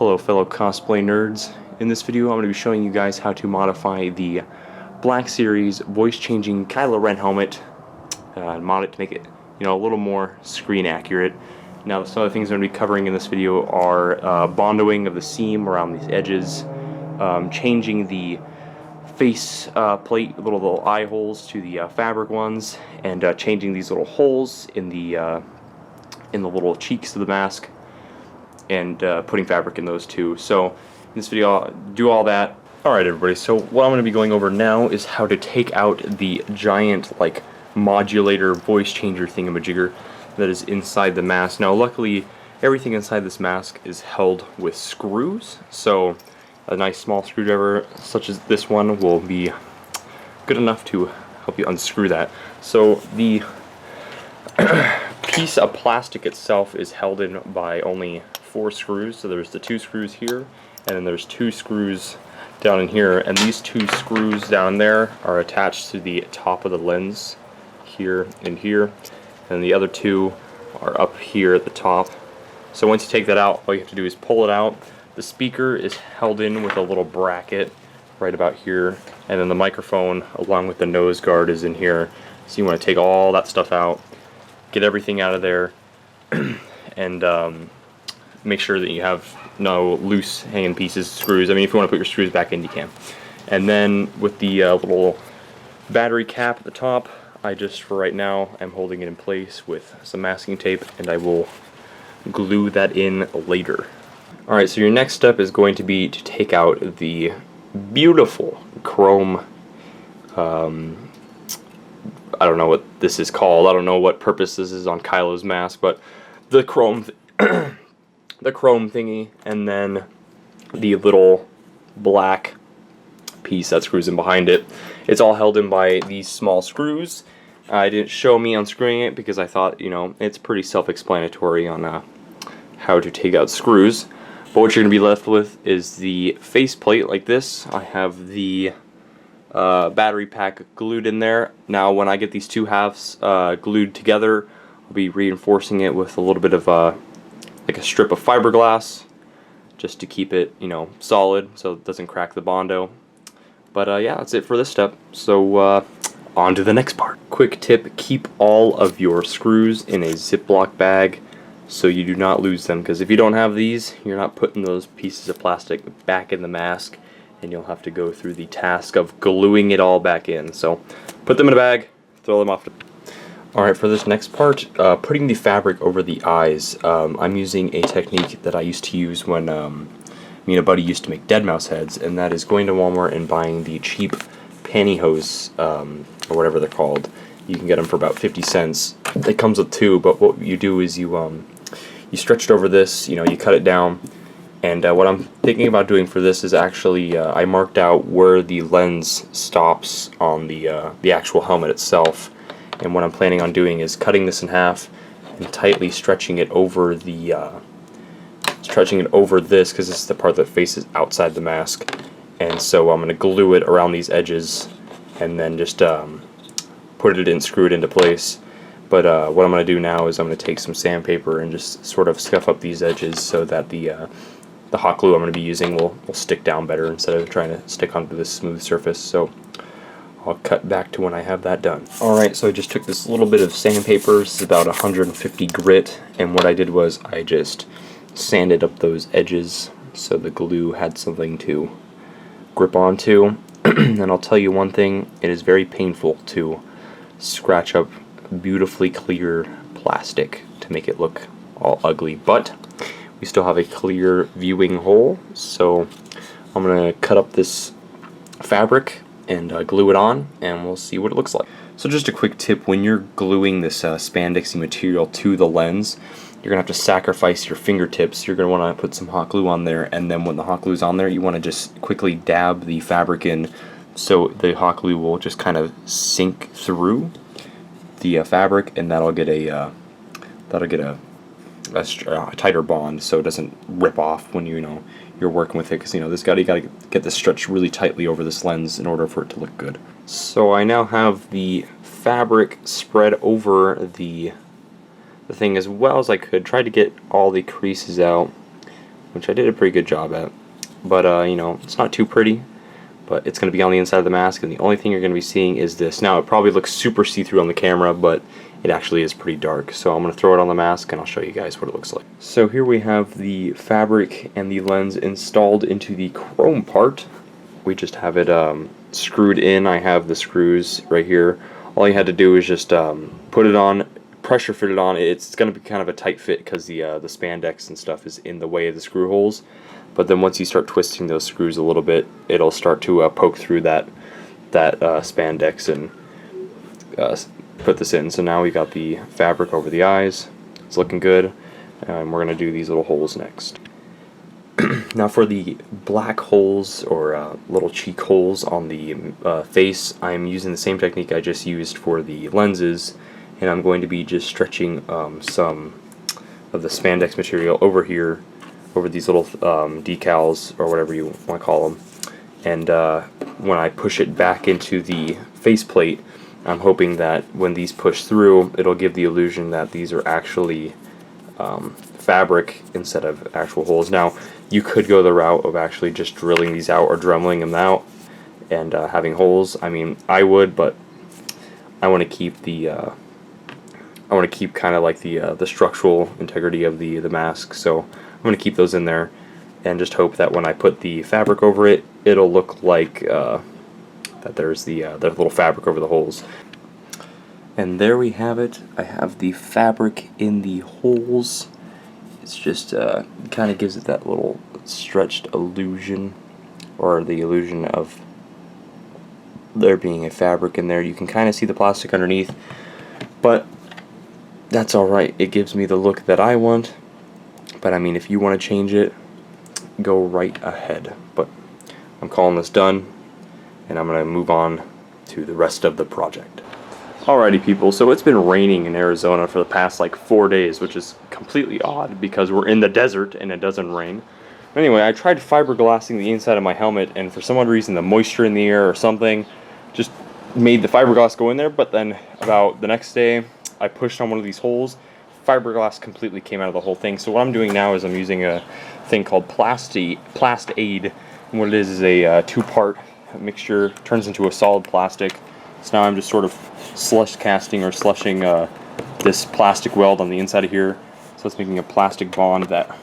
Hello fellow cosplay nerds. In this video I'm going to be showing you guys how to modify the Black Series voice changing Kylo Ren helmet and mod it to make it, a little more screen accurate. Now some of the things I'm going to be covering in this video are bondoing of the seam around these edges, changing the face plate, little eye holes to the fabric ones, and changing these little holes in the little cheeks of the mask, and putting fabric in those too. So in this video I'll do all that. Alright everybody, so what I'm going to be going over now is how to take out the giant modulator voice changer thingamajigger that is inside the mask. Now luckily everything inside this mask is held with screws, so a nice small screwdriver such as this one will be good enough to help you unscrew that. So the piece of plastic itself is held in by only 4 screws. So there's the 2 screws here, and then there's 2 screws down in here, and these 2 screws down there are attached to the top of the lens here and here, and the other 2 are up here at the top. So once you take that out, all you have to do is pull it out. The speaker is held in with a little bracket right about here, and then the microphone along with the nose guard is in here. So you want to take all that stuff out, get everything out of there, and make sure that you have no loose hanging pieces, screws. I mean, if you want to put your screws back in, you can. And then with the little battery cap at the top, I just, for right now, I'm holding it in place with some masking tape, and I will glue that in later. Alright, so your next step is going to be to take out the beautiful chrome, I don't know what this is called, I don't know what purpose this is on Kylo's mask, but the chrome the chrome thingy, and then the little black piece that screws in behind it. It's all held in by these small screws. I didn't show me unscrewing it because I thought, it's pretty self-explanatory on how to take out screws. But what you're going to be left with is the face plate like this. I have the battery pack glued in there. Now when I get these 2 halves glued together, I'll be reinforcing it with a little bit of like a strip of fiberglass just to keep it, solid so it doesn't crack the Bondo. But yeah, that's it for this step. So on to the next part. Quick tip, keep all of your screws in a Ziploc bag so you do not lose them, because if you don't have these, you're not putting those pieces of plastic back in the mask, and you'll have to go through the task of gluing it all back in. So put them in a bag, throw them off. Alright, for this next part, putting the fabric over the eyes, I'm using a technique that I used to use when me and a buddy used to make dead mouse heads, and that is going to Walmart and buying the cheap Pantyhose, or whatever they're called. You can get them for about 50 cents. It comes with 2, but what you do is you stretch it over this, you cut it down, and what I'm thinking about doing for this is actually, I marked out where the lens stops on the actual helmet itself. And what I'm planning on doing is cutting this in half and tightly stretching it over this, because this is the part that faces outside the mask. And so I'm going to glue it around these edges and then just put it in, screw it into place. But what I'm going to do now is I'm going to take some sandpaper and just sort of scuff up these edges so that the hot glue I'm going to be using will stick down better instead of trying to stick onto this smooth surface. So I'll cut back to when I have that done. Alright, so I just took this little bit of sandpaper, this is about 150 grit, and what I did was I just sanded up those edges so the glue had something to grip onto. And I'll tell you one thing, it is very painful to scratch up beautifully clear plastic to make it look all ugly, but we still have a clear viewing hole, so I'm going to cut up this fabric and glue it on, and we'll see what it looks like. So just a quick tip, when you're gluing this spandexy material to the lens, you're going to have to sacrifice your fingertips. You're going to want to put some hot glue on there, and then when the hot glue is on there, you want to just quickly dab the fabric in so the hot glue will just kind of sink through the fabric, and that'll get a tighter bond so it doesn't rip off when you're working with it, because you gotta get this stretched really tightly over this lens in order for it to look good. So I now have the fabric spread over the thing as well as I could. Try to get all the creases out which I did a pretty good job at. But, you know, it's not too pretty, but it's going to be on the inside of the mask, and the only thing you're going to be seeing is this. Now, it probably looks super see-through on the camera, but it actually is pretty dark. So I'm going to throw it on the mask, and I'll show you guys what it looks like. So here we have the fabric and the lens installed into the chrome part. We just have it screwed in. I have the screws right here. All you had to do is just put it on, pressure fit it on. It's going to be kind of a tight fit because the spandex and stuff is in the way of the screw holes. But then once you start twisting those screws a little bit, it'll start to poke through that spandex and put this in. So now we got the fabric over the eyes. It's looking good, and we're going to do these little holes next. Now for the black holes or little cheek holes on the face, I'm using the same technique I just used for the lenses, and I'm going to be just stretching some of the spandex material over here, over these little decals or whatever you want to call them, and when I push it back into the faceplate, I'm hoping that when these push through, it'll give the illusion that these are actually fabric instead of actual holes. Now, you could go the route of actually just drilling these out or dremeling them out and having holes. I mean, I would, but I want to keep the kind of like the structural integrity of the mask. So I'm going to keep those in there and just hope that when I put the fabric over it, it'll look like that there's the little fabric over the holes. And there we have it. I have the fabric in the holes. It's just kind of gives it that little stretched illusion, or the illusion of there being a fabric in there. You can kind of see the plastic underneath, but that's alright. It gives me the look that I want. But I mean, if you want to change it, go right ahead. But I'm calling this done, and I'm going to move on to the rest of the project. Alrighty people, so it's been raining in Arizona for the past like 4 days, which is completely odd because we're in the desert and it doesn't rain. Anyway, I tried fiberglassing the inside of my helmet, and for some odd reason the moisture in the air or something just made the fiberglass go in there. But then about the next day, I pushed on one of these holes. Fiberglass completely came out of the whole thing. So what I'm doing now is I'm using a thing called Plast-aid. And what it is a two-part mixture, turns into a solid plastic. So now I'm just sort of slush casting or slushing this plastic weld on the inside of here. So it's making a plastic bond that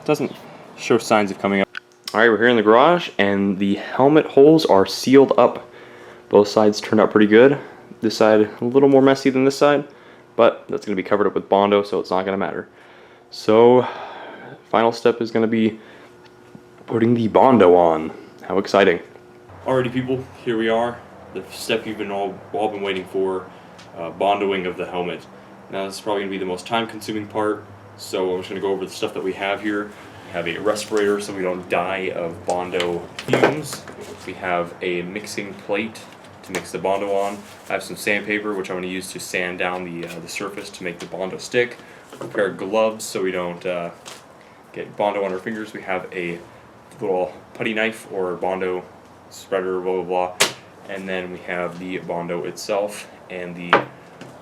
doesn't show signs of coming up. Alright, we're here in the garage, and the helmet holes are sealed up. Both sides turned out pretty good. This side a little more messy than this side, but that's going to be covered up with Bondo, so it's not going to matter. So, final step is going to be putting the Bondo on. How exciting. Alrighty people, here we are. The step you've been all been waiting for, bondoing of the helmet. Now this is probably going to be the most time-consuming part, so I'm just going to go over the stuff that we have here. We have a respirator so we don't die of Bondo fumes. We have a mixing plate to mix the Bondo on. I have some sandpaper, which I'm going to use to sand down the surface to make the Bondo stick. A pair of gloves so we don't get Bondo on our fingers. We have a little putty knife or Bondo spreader, blah blah blah. And then we have the Bondo itself and the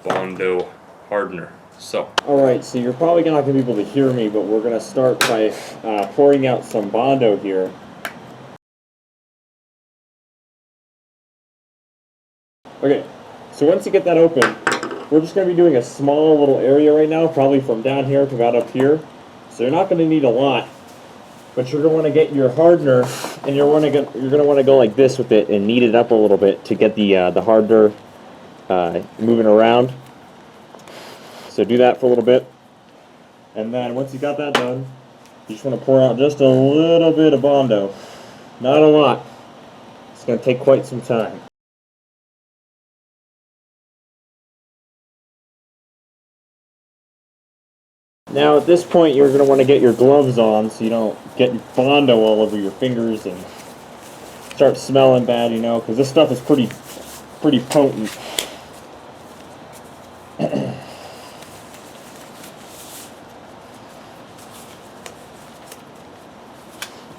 Bondo hardener. So. Alright, so you're probably not going to be able to hear me, but we're going to start by pouring out some Bondo here. Okay, so once you get that open, we're just going to be doing a small little area right now, probably from down here to about up here. So you're not going to need a lot. But you're going to want to get your hardener, and you're going to want to go like this with it and knead it up a little bit to get the hardener moving around. So do that for a little bit, and then once you got that done, you just want to pour out just a little bit of Bondo, not a lot. It's going to take quite some time. Now at this point you're going to want to get your gloves on so you don't get Bondo all over your fingers and start smelling bad, you know, because this stuff is pretty potent.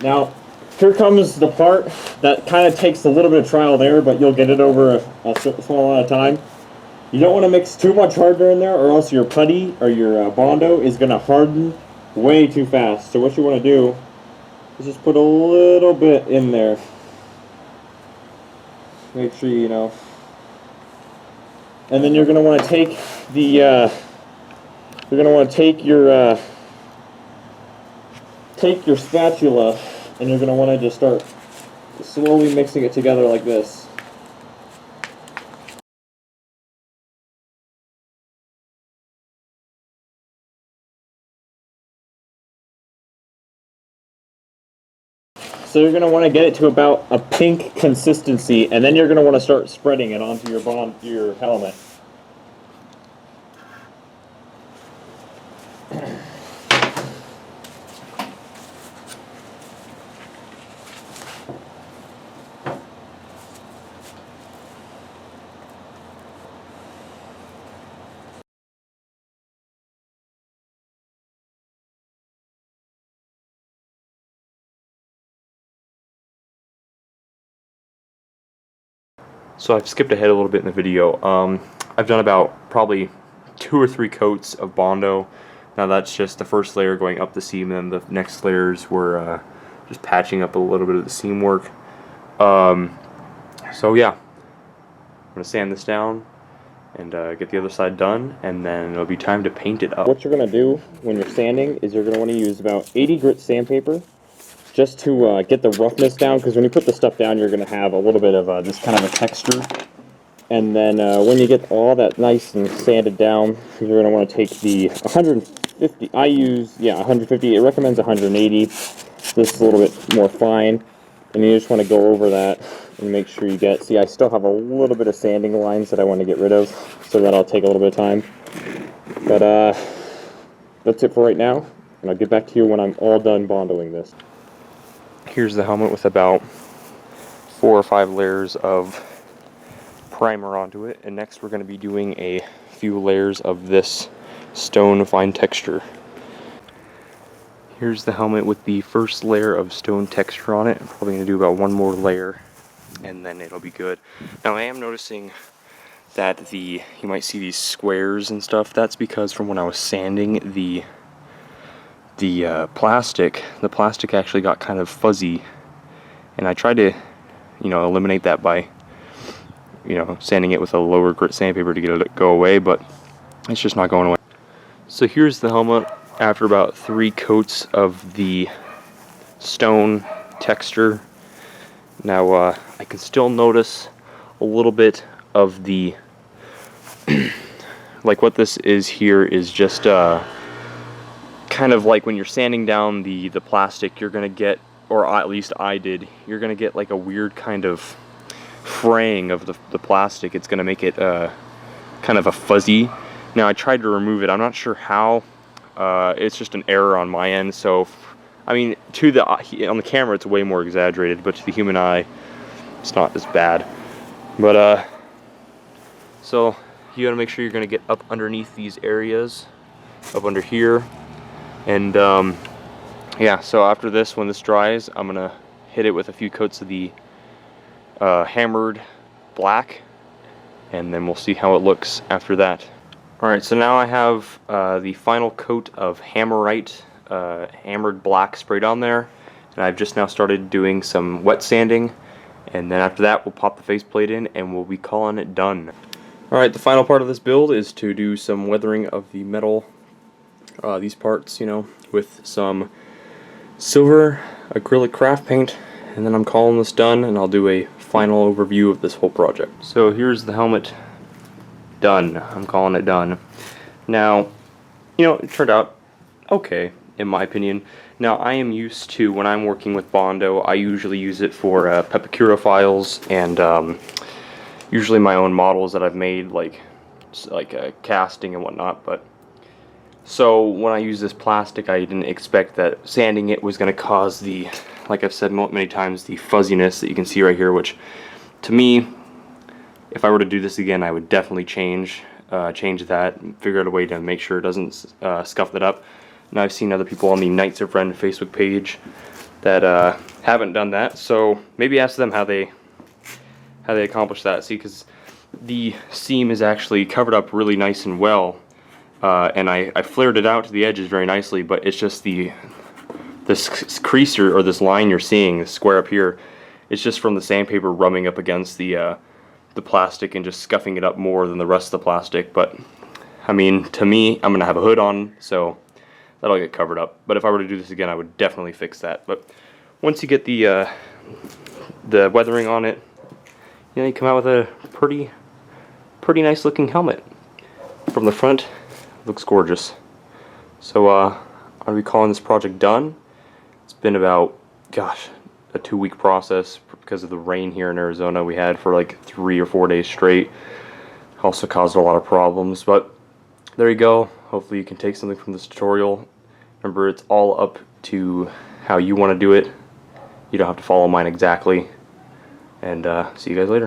Now here comes the part that kind of takes a little bit of trial there, but you'll get it over a small amount of time. You don't want to mix too much hardener in there, or else your putty or your Bondo is going to harden way too fast. So what you want to do is just put a little bit in there. Make sure you know. And then you're going to want to take the you're going to want to take your spatula, and you're going to want to just start slowly mixing it together like this. So you're going to want to get it to about a pink consistency, and then you're going to want to start spreading it onto your helmet. So I've skipped ahead a little bit in the video. I've done about probably 2 or 3 coats of Bondo. Now that's just the first layer going up the seam, and then the next layers were just patching up a little bit of the seam work. So yeah, I'm going to sand this down and get the other side done, and then it'll be time to paint it up. What you're going to do when you're sanding is you're going to want to use about 80 grit sandpaper just to get the roughness down, because when you put the stuff down you're going to have a little bit of this kind of a texture. And then when you get all that nice and sanded down, you're going to want to take the 150, I use, 150, it recommends 180, this is a little bit more fine, and you just want to go over that and make sure you get, see I still have a little bit of sanding lines that I want to get rid of, so that'll take a little bit of time. But that's it for right now, and I'll get back to you when I'm all done bondoing this. Here's the helmet with about 4 or 5 layers of primer onto it, and next we're going to be doing a few layers of this stone fine texture. Here's the helmet with the first layer of stone texture on it. I'm probably going to do about 1 more layer and then it'll be good. Now I am noticing that you might see these squares and stuff. That's because from when I was sanding the plastic actually got kind of fuzzy, and I tried to eliminate that by sanding it with a lower grit sandpaper to get it to go away, but it's just not going away. So here's the helmet after about 3 coats of the stone texture. Now I can still notice a little bit of the like what this is here is just kind of like when you're sanding down the plastic, you're gonna get, or at least I did, you're gonna get like a weird kind of fraying of the plastic. It's gonna make it kind of a fuzzy. Now I tried to remove it. I'm not sure how. It's just an error on my end. So I mean, on the camera it's way more exaggerated, but to the human eye it's not as bad. But so you gotta make sure you're gonna get up underneath these areas, up under here, and yeah. So after this, when this dries, I'm gonna hit it with a few coats of the hammered black, and then we'll see how it looks after that. Alright, so now I have the final coat of hammerite, hammered black sprayed on there, and I've just now started doing some wet sanding, and then after that we'll pop the faceplate in and we'll be calling it done. Alright, the final part of this build is to do some weathering of the metal, these parts, with some silver acrylic craft paint, and then I'm calling this done, and I'll do a final overview of this whole project. So here's the helmet done. I'm calling it done. Now, it turned out okay, in my opinion. Now, I am used to, when I'm working with Bondo, I usually use it for Pepakura files and usually my own models that I've made, like casting and whatnot. But so when I use this plastic, I didn't expect that sanding it was going to cause the, like I've said many times, the fuzziness that you can see right here, which to me, if I were to do this again, I would definitely change that, figure out a way to make sure it doesn't scuff that up. And I've seen other people on the Knights of Ren Facebook page that haven't done that, so maybe ask them how they accomplish that. See, because the seam is actually covered up really nice and well, and I flared it out to the edges very nicely, but it's just this crease or this line you're seeing, this square up here, it's just from the sandpaper rubbing up against the plastic and just scuffing it up more than the rest of the plastic. But I mean, to me, I'm gonna have a hood on, so that'll get covered up. But if I were to do this again, I would definitely fix that. But once you get the weathering on it, you know, you come out with a pretty nice looking helmet. From the front, looks gorgeous. So I'll be calling this project done. It's been about, gosh, a 2-week process because of the rain here in Arizona we had for like 3 or 4 days straight. Also caused a lot of problems, but there you go. Hopefully you can take something from this tutorial. Remember, it's all up to how you want to do it. You don't have to follow mine exactly. And see you guys later.